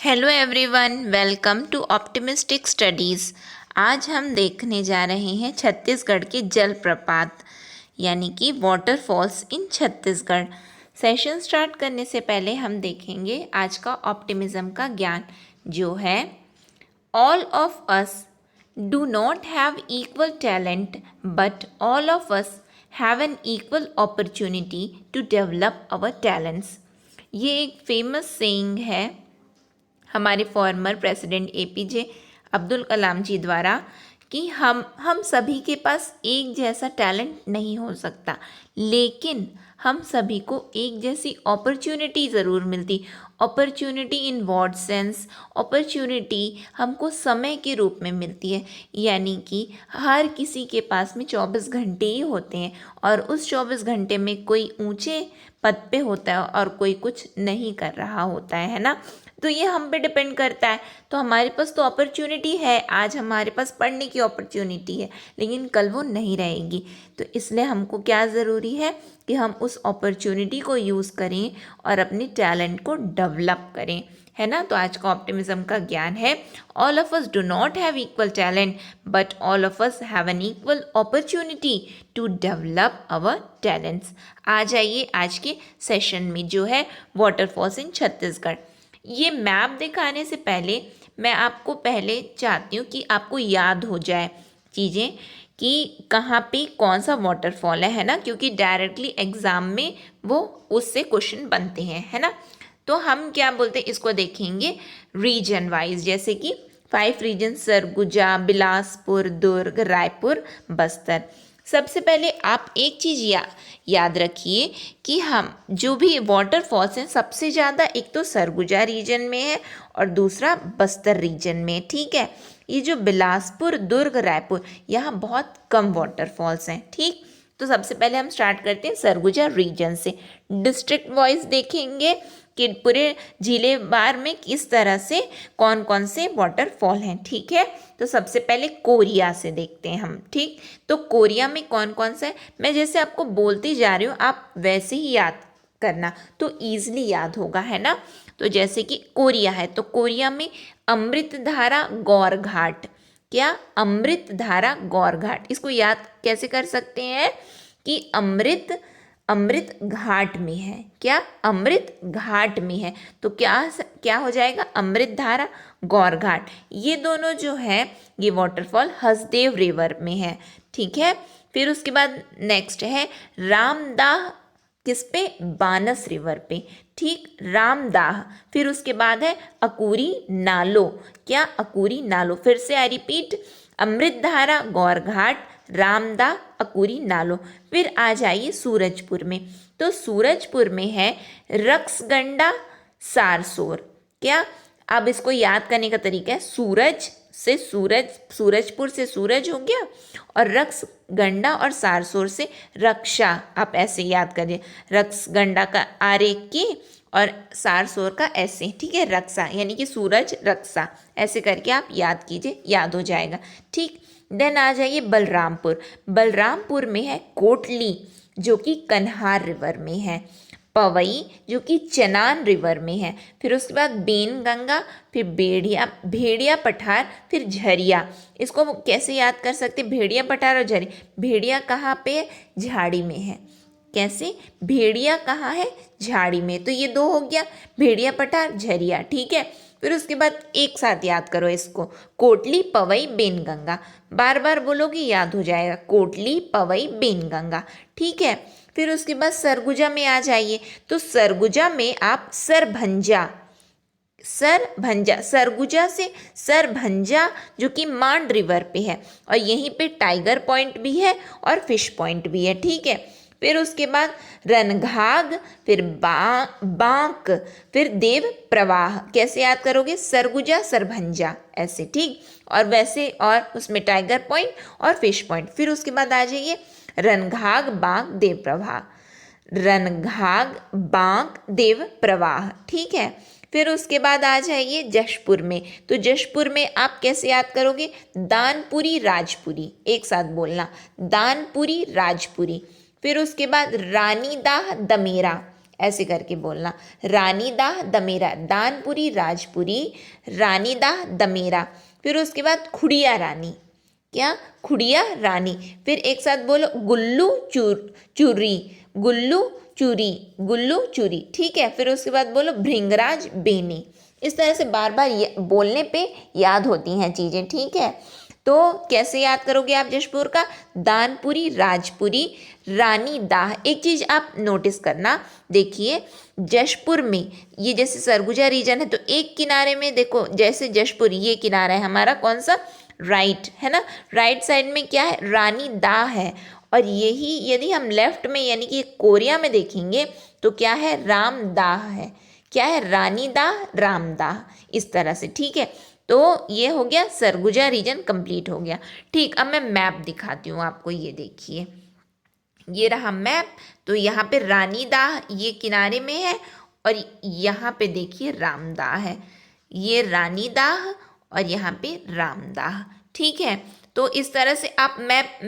Hello everyone, welcome to optimistic studies. आज हम देखने जा रहे हैं छत्तीसगढ़ के जलप्रपात यानी कि वाटरफॉल्स इन छत्तीसगढ़। सेशन स्टार्ट करने से पहले हम देखेंगे आज का ऑप्टिमिज्म का ज्ञान, जो है all of us do not have equal talent but all of us have an equal opportunity to develop our talents. ये एक फेमस सेइंग है हमारे former president APJ Abdul Kalam ji द्वारा कि हम सभी के पास एक जैसा टैलेंट नहीं हो सकता, लेकिन हम सभी को एक जैसी अपॉर्चुनिटी ज़रूर मिलती। Opportunity in what sense? Opportunity हमको समय के रूप में मिलती है, यानी कि हर किसी के पास में 24 घंटे ही होते हैं और उस 24 घंटे में कोई ऊंचे पद पे होता है और कोई कुछ नहीं कर रहा होता है ना। तो ये हम पे डिपेंड करता है। तो हमारे पास तो अपॉर्चुनिटी है, आज हमारे पास पढ़ने की अपॉर्चुनिटी है, लेकिन कल वो नहीं रहेगी। तो इसलिए हमको क्या ज़रूरी है कि हम उस अपॉर्चुनिटी को यूज़ करें और अपने टैलेंट को डेवलप करें, है ना। तो आज का ऑप्टिमिज्म का ज्ञान है all of us do not have equal talent but all of us have an equal opportunity to develop our talents. आ जाइए आज के सेशन में, जो है वाटरफॉल्स इन छत्तीसगढ़। ये मैप दिखाने से पहले मैं आपको पहले चाहती हूँ कि आपको याद हो जाए चीज़ें कि कहाँ पे कौन सा वाटरफॉल है ना, क्योंकि डायरेक्टली एग्ज़ाम में वो उससे क्वेश्चन बनते हैं, है ना। तो हम क्या बोलते हैं, इसको देखेंगे रीजन वाइज, जैसे कि 5 रीजन: सरगुजा, बिलासपुर, दुर्ग, रायपुर, बस्तर। सबसे पहले आप एक चीज़ याद रखिए कि हम जो भी वाटरफॉल्स हैं सबसे ज़्यादा एक तो सरगुजा रीजन में है और दूसरा बस्तर रीजन में, ठीक है। ये जो बिलासपुर, दुर्ग, रायपुर, यहाँ बहुत कम वाटरफॉल्स हैं, ठीक। तो सबसे पहले हम स्टार्ट करते हैं सरगुजा रीजन से। डिस्ट्रिक्ट वाइज देखेंगे कि पूरे जिले बार में किस तरह से कौन कौन से वाटरफॉल हैं, ठीक है। तो सबसे पहले कोरिया से देखते हैं हम, ठीक। तो कोरिया में कौन कौन सा है, मैं जैसे आपको बोलती जा रही हूँ आप वैसे ही याद करना तो ईजिली याद होगा, है ना। तो जैसे कि कोरिया है तो कोरिया में अमृतधारा गौर घाट। क्या? अमृतधारा गौर घाट। इसको याद कैसे कर सकते हैं कि अमृत घाट में है। क्या? अमृत घाट में है, तो क्या हो जाएगा? अमृतधारा गौर घाट। ये दोनों जो है ये वाटरफॉल हसदेव रिवर में है, ठीक है। फिर उसके बाद नेक्स्ट है रामदाह, किस पे? बानस रिवर पे, ठीक, रामदाह। फिर उसके बाद है अकूरी नालो। क्या? अकूरी नालो। फिर से आई रिपीट, अमृतधारा गौर घाट, रामदा, अकूरी नालो। फिर आ जाइए सूरजपुर में, तो सूरजपुर में है रक्सगंडा, सारसोर। क्या? अब इसको याद करने का तरीका है, सूरजपुर से सूरज हो गया और रक्सगंडा और सारसोर से रक्षा, आप ऐसे याद करिए, रक्सगंडा का आरे के और सारसोर का ऐसे, ठीक है, रक्षा यानी कि सूरज रक्षा, ऐसे करके आप याद कीजिए, याद हो जाएगा, ठीक। देन आ जाइए बलरामपुर में है कोटली जो कि कन्हार रिवर में है, पवई जो कि चनान रिवर में है, फिर उसके बाद बेनगंगा, फिर भेड़िया पठार, फिर झरिया। इसको कैसे याद कर सकते? भेड़िया पठार और झरिया। भेड़िया कहाँ पे है? झाड़ी में है। कैसे? भेड़िया कहाँ है? झाड़ी में। तो ये दो हो गया, भेड़िया पठार, झरिया, ठीक है। फिर उसके बाद एक साथ याद करो इसको, कोटली, पवई, बेनगंगा। बार बार बोलोगे याद हो जाएगा, कोटली, पवई, बेनगंगा, ठीक है। फिर उसके बाद सरगुजा में आ जाइए, तो सरगुजा में आप सरभंजा, सरगुजा से सरभंजा जो कि मांड रिवर पे है और यहीं पे टाइगर पॉइंट भी है और फिश पॉइंट भी है, ठीक है। फिर उसके बाद रनघाग, फिर बांक, फिर देव प्रवाह। कैसे याद करोगे? सरगुजा, सरभंजा, ऐसे, ठीक। और वैसे और उसमें टाइगर पॉइंट और फिश पॉइंट। फिर उसके बाद आ जाइए रनघाग, बांक, देव प्रवाह, रनघाग, बांक, देव प्रवाह, ठीक है। फिर उसके बाद आ जाइए जशपुर में, तो जशपुर में आप कैसे याद करोगे? दानपुरी, राजपुरी, एक साथ बोलना, दानपुरी, राजपुरी। फिर उसके बाद रानीदाह, दमेरा, ऐसे करके बोलना। रानीदाह दमेरा, दानपुरी राजपुरी, रानीदाह दमेरा। फिर उसके बाद खुड़िया रानी, क्या, खुड़िया रानी। फिर एक साथ बोलो, गुल्लू चूरी, गुल्लू चूरी, गुल्लू चूरी, ठीक है। फिर उसके बाद बोलो भृंगराज बेनी। इस तरह से बार बार बोलने पे याद होती हैं चीज़ें, ठीक है। तो कैसे याद करोगे आप जशपुर का? दानपुरी राजपुरी, रानी दाह। एक चीज़ आप नोटिस करना, देखिए जशपुर में ये जैसे सरगुजा रीजन है तो एक किनारे में देखो, जैसे जशपुर ये किनारा है हमारा कौन सा, राइट है ना, राइट साइड में क्या है, रानी दाह है। और यही यदि हम लेफ्ट में यानी कि कोरिया में देखेंगे तो क्या है, रामदाह है। क्या है, रानी दाह, रामदाह, इस तरह से, ठीक है। तो ये हो गया सरगुजा रीजन कंप्लीट हो गया। ठीक, अब मैं मैप दिखाती हूँ आपको, ये देखिए ये रहा मैप। तो यहाँ पे रानीदाह ये किनारे में है और यहाँ पे देखिए रामदाह है, ये रानीदाह और यहाँ पे रामदाह, ठीक है। तो इस तरह से आप मैप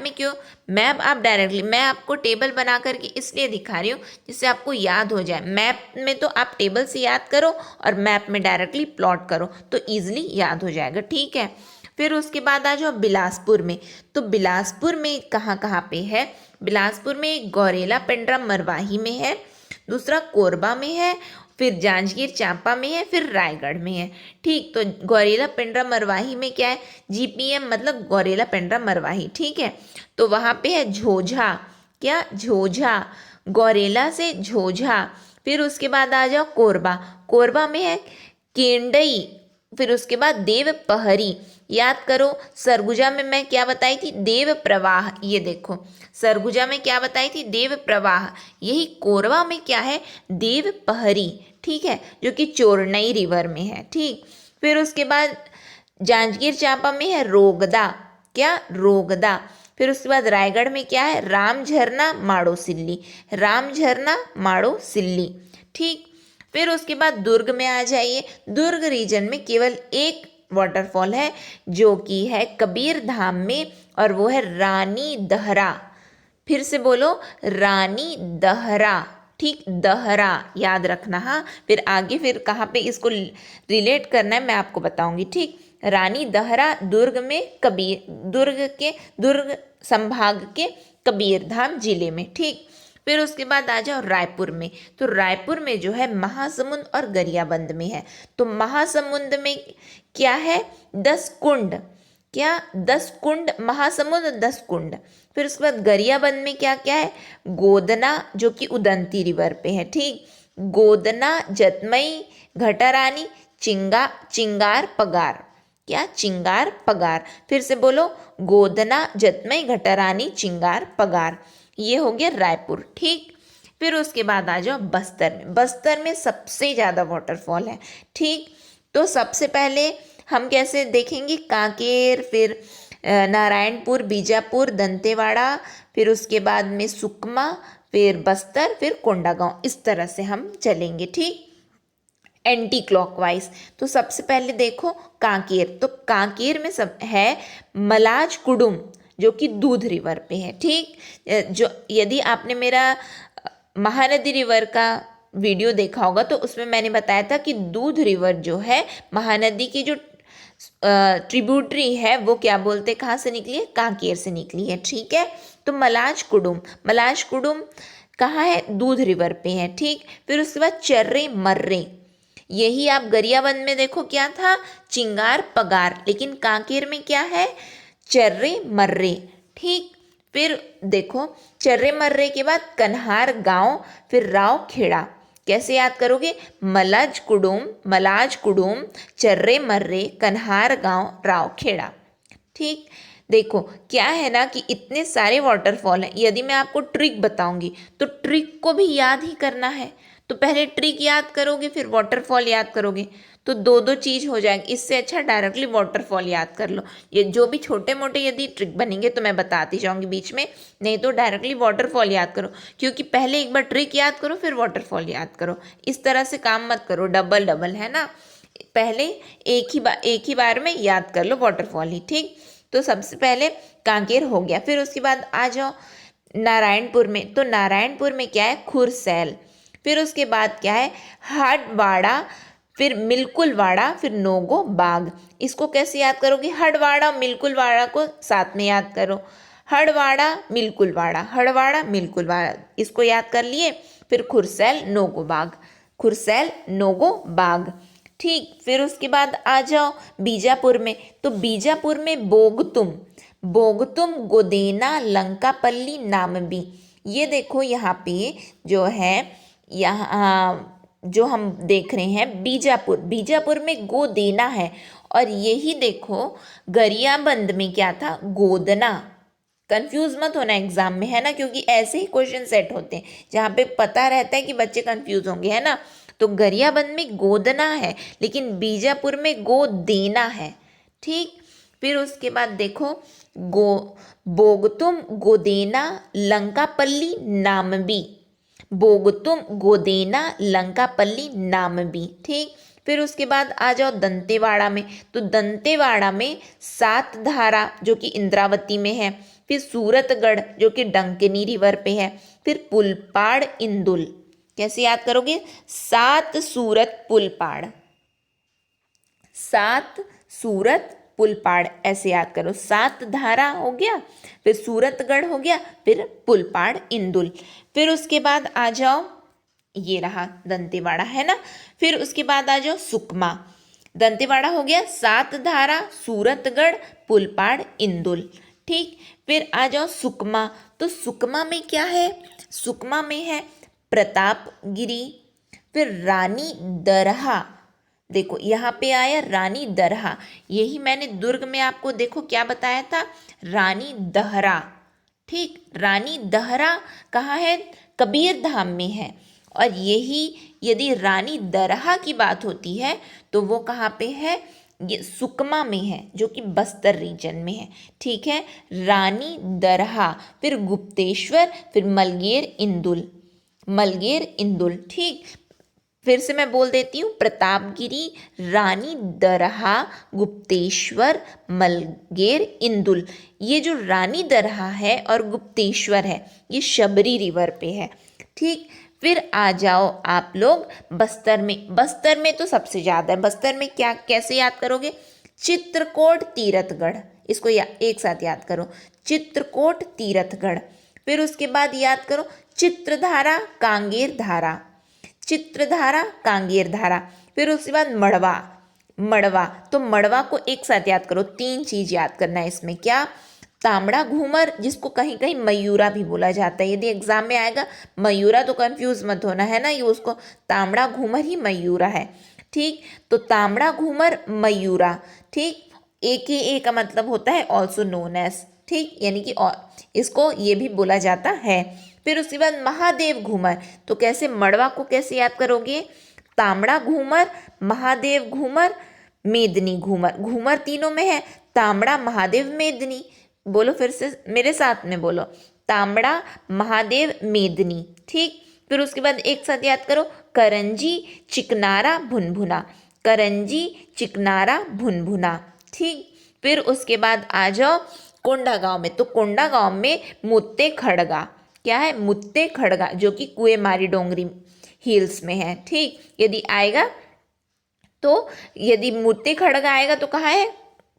में क्यों, मैप आप डायरेक्टली, मैं आपको टेबल बना करके इसलिए दिखा रही हूँ जिससे आपको याद हो जाए। मैप में तो आप टेबल से याद करो और मैप में डायरेक्टली प्लॉट करो तो ईजिली याद हो जाएगा, ठीक है। फिर उसके बाद आ जाओ बिलासपुर में। तो बिलासपुर में कहाँ कहाँ पे है, बिलासपुर में गौरेला पेंड्रा मरवाही में है, दूसरा कोरबा में है, फिर जांजगीर चांपा में है, फिर रायगढ़ में है, ठीक। तो गौरेला पेंड्रा मरवाही में क्या है, जीपीएम मतलब गौरेला पेंड्रा मरवाही, ठीक है। तो वहाँ पे है झोझा, क्या, झोझा, गौरेला से झोझा। फिर उसके बाद आ जाओ कोरबा, कोरबा में है केंडई। फिर उसके बाद देव पहरी, याद करो सरगुजा में मैं क्या बताई थी, देव प्रवाह। ये देखो सरगुजा में क्या बताई थी, देव प्रवाह। यही कोरबा में क्या है, देव पहरी, ठीक है, जो कि चोरनई रिवर में है, ठीक। फिर उसके बाद जांजगीर चांपा में है रोगदा, क्या, रोगदा। फिर उसके बाद रायगढ़ में क्या है, राम झरना माड़ो सिल्ली, राम झरना माड़ो सिल्ली, ठीक। फिर उसके बाद दुर्ग में आ जाइए। दुर्ग रीजन में केवल एक वाटरफॉल है जो कि है कबीर धाम में और वो है रानी दहरा। फिर से बोलो, रानी दहरा, ठीक, दहरा याद रखना, हाँ। फिर आगे फिर कहाँ पे इसको रिलेट करना है मैं आपको बताऊंगी, ठीक। रानी दहरा दुर्ग में, दुर्ग संभाग के कबीर धाम जिले में, ठीक। फिर उसके बाद आ जाओ रायपुर में। तो रायपुर में जो है महासमुंद और गरियाबंद में है। तो महासमुंद में क्या है, 10 कुंड, क्या, 10 कुंड, महासमुंद 10 कुंड। फिर उसके बाद गरियाबंद में क्या क्या है, गोदना जो कि उदंती रिवर पे है, ठीक। गोदना, जतमई, घटारानी, चिंगार पगार, क्या, चिंगार पगार। फिर से बोलो, गोदना, जतमई, घटारानी, चिंगार पगार। ये हो गया रायपुर, ठीक। फिर उसके बाद आ जाओ बस्तर में। बस्तर में सबसे ज़्यादा वाटरफॉल है, ठीक। तो सबसे पहले हम कैसे देखेंगे, कांकेर, फिर नारायणपुर, बीजापुर, दंतेवाड़ा, फिर उसके बाद में सुकमा, फिर बस्तर, फिर कोंडागांव, इस तरह से हम चलेंगे, ठीक, एंटी क्लॉकवाइज। तो सबसे पहले देखो कांकेर। तो कांकेर में सब है मलाज कुडुम जो कि दूध रिवर पे है, ठीक। जो यदि आपने मेरा महानदी रिवर का वीडियो देखा होगा तो उसमें मैंने बताया था कि दूध रिवर जो है महानदी की जो ट्रिब्यूटरी है वो क्या बोलते, कहाँ से निकली है, कांकेर से निकली है, ठीक है। तो मलाज कुडुम कहाँ है, दूध रिवर पे है, ठीक। फिर उसके बाद चर्रे मर्रे, यही आप गरियाबंद में देखो क्या था, चिंगार पगार, लेकिन कांकेर में क्या है, चर्रे मर्रे, ठीक। फिर देखो चर्रे मर्रे के बाद कन्हार गांव, फिर राव खेड़ा। कैसे याद करोगे, मलाज कुडुम, चर्रे मर्रे, कन्हार गांव, राव खेड़ा, ठीक। देखो क्या है ना कि इतने सारे वाटरफॉल हैं, यदि मैं आपको ट्रिक बताऊंगी तो ट्रिक को भी याद ही करना है। तो पहले ट्रिक याद करोगे फिर वाटरफॉल याद करोगे तो दो दो चीज़ हो जाएगी। इससे अच्छा डायरेक्टली वाटरफॉल याद कर लो। ये जो भी छोटे मोटे यदि ट्रिक बनेंगे तो मैं बताती जाऊंगी बीच में, नहीं तो डायरेक्टली वाटरफॉल याद करो, क्योंकि पहले एक बार ट्रिक याद करो फिर वाटरफॉल याद करो। इस तरह से काम मत करो डबल डबल, है ना। पहले एक ही बार में याद कर लो वाटरफॉल ही, ठीक। तो सबसे पहले कांकेर हो गया। फिर उसके बाद आ जाओ नारायणपुर में। तो नारायणपुर में क्या है, खुरसैल, फिर उसके बाद क्या है, हडवाड़ा, फिर मिल्कुलवाड़ा, फिर नोगो बाग। इसको कैसे याद करोगे, हडवाड़ा मिल्कुलवाड़ा को साथ में याद करो, हडवाड़ा मिल्कुलवाड़ा, हडवाड़ा मिल्कुलवाड़ा, इसको याद कर लिए। फिर खुरसैल नोगो बाग, खुरसैल नोगो बाग। ठीक, फिर उसके बाद आ जाओ बीजापुर में, तो बीजापुर में बोगतुम, बोगतुम, गोदेना, लंकापल्ली, नामबी। ये देखो यहाँ पे जो है, यहाँ जो हम देख रहे हैं बीजापुर, बीजापुर में गोदेना है, और यही देखो गरियाबंद में क्या था, गोदना। कंफ्यूज मत होना एग्जाम में, है ना, क्योंकि ऐसे ही क्वेश्चन सेट होते हैं जहाँ पे पता रहता है कि बच्चे कंफ्यूज होंगे, है ना। तो गरियाबंद में गोदना है, लेकिन बीजापुर में गोदेना है। ठीक, फिर उसके बाद देखो गो बोगतुम, गोदेना, लंकापल्ली, नामबी, बोगतुम, गोदेना, लंकापल्ली, नामबी। ठीक, फिर उसके बाद आ जाओ दंतेवाड़ा में, तो दंतेवाड़ा में सातधारा जो कि इंद्रावती में है, फिर सूरतगढ़ जो कि डंकिनी रिवर पे है, फिर पुलपाड़, इंदुल। कैसे याद करोगे, सात सूरत पुलपाड़, सात सूरत पुलपाड़, ऐसे याद करो। सात धारा हो गया, फिर सूरतगढ़ हो गया, फिर पुलपाड़, इंदुल। फिर उसके बाद आ जाओ, ये रहा दंतेवाड़ा, है ना। फिर उसके बाद आ जाओ सुकमा, दंतेवाड़ा हो गया, सात धारा, सूरतगढ़, पुलपाड़, इंदुल। ठीक, फिर आ जाओ सुकमा, तो सुकमा में क्या है, सुकमा में है प्रतापगिरी, फिर रानी दरहा। देखो यहाँ पे आया रानी दरहा, यही मैंने दुर्ग में आपको देखो क्या बताया था, रानी दहरा। ठीक, रानी दहरा कहाँ है, कबीर धाम में है, और यही यदि रानी दरहा की बात होती है तो वो कहाँ पे है, ये सुकमा में है, जो कि बस्तर रीजन में है। ठीक है, रानी दरहा, फिर गुप्तेश्वर, फिर मलगेर, इंदुल, मलगेर, इंदुल। ठीक, फिर से मैं बोल देती हूँ, प्रतापगिरी, रानी दरहा, गुप्तेश्वर, मलगेर, इंदुल। ये जो रानी दरहा है और गुप्तेश्वर है, ये शबरी रिवर पे है। ठीक, फिर आ जाओ आप लोग बस्तर में, बस्तर में तो सबसे ज़्यादा है। बस्तर में क्या, कैसे याद करोगे, चित्रकोट, तीरथगढ़, इसको एक साथ याद करो, चित्रकोट, तीरथगढ़। फिर उसके बाद याद करो चित्रधारा, कांगेर धारा, चित्रधारा, कांगेर धारा। फिर उसके बाद मड़वा, मड़वा, तो मड़वा को एक साथ याद करो, तीन चीज याद करना है इसमें, क्या, तांबड़ा घूमर, जिसको कहीं कहीं मयूरा भी बोला जाता है, यदि एग्जाम में आएगा मयूरा तो कंफ्यूज मत होना, है ना, ये उसको तांबड़ा घूमर ही मयूरा है। ठीक, तो तांबड़ा घूमर, मयूरा। ठीक, AKA का मतलब होता है ऑल्सो नोन एज, ठीक, यानी कि इसको ये भी बोला जाता है। फिर उसके बाद महादेव घूमर, तो कैसे, मड़वा को कैसे याद करोगे, तांबड़ा घूमर, महादेव घूमर, मेदनी घूमर, घूमर तीनों में है, तांबड़ा, महादेव, मेदनी। बोलो फिर से मेरे साथ में बोलो, तांबड़ा, महादेव, मेदनी। ठीक, फिर उसके बाद एक साथ याद करो, करंजी, चिकनारा, भुनभुना, करंजी, चिकनारा, भुनभुना। ठीक, फिर उसके बाद आ जाओ कोंडागांव में, तो कोंडागांव में मुत्ते खड़गा, क्या है, मुत्ते खड़गा, जो कि कुएमारी डोंगरी हिल्स में है। ठीक, यदि आएगा तो, यदि मुत्ते खड़गा आएगा तो कहाँ है,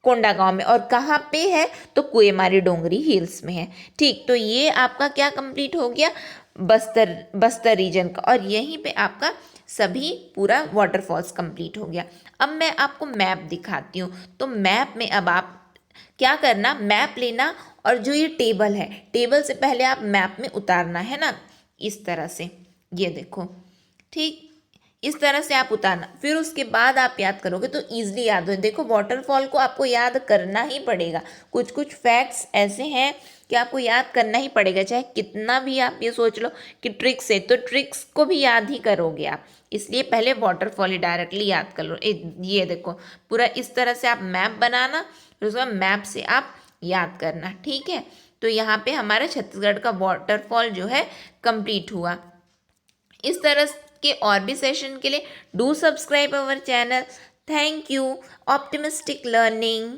कोंडागांव में, और कहाँ पे है तो कुएमारी डोंगरी हिल्स में है। ठीक, तो ये आपका क्या कंप्लीट हो गया, बस्तर रीजन का, और यहीं पे आपका सभी पूरा वाटरफॉल्स कंप्लीट हो गया। अब मैं आपको मैप दिखाती हूँ, तो मैप में अब आप क्या करना, मैप लेना, और जो ये टेबल है, टेबल से पहले आप मैप में उतारना, है ना, इस तरह से, ये देखो। ठीक, इस तरह से आप उतारना, फिर उसके बाद आप याद करोगे तो ईजिली याद हो। देखो वाटरफॉल को आपको याद करना ही पड़ेगा, कुछ कुछ फैक्ट्स ऐसे हैं कि आपको याद करना ही पड़ेगा, चाहे कितना भी आप ये सोच लो कि ट्रिक्स है, तो ट्रिक्स को भी याद ही करोगे आप, इसलिए पहले वाटरफॉल ही डायरेक्टली याद कर लो। ये देखो पूरा इस तरह से आप मैप बनाना, फिर उसके बाद मैप से आप याद करना। ठीक है, तो यहाँ पे हमारा छत्तीसगढ़ का वाटरफॉल जो है कंप्लीट हुआ। इस तरह के और भी सेशन के लिए do subscribe our channel. Thank you. Optimistic learning.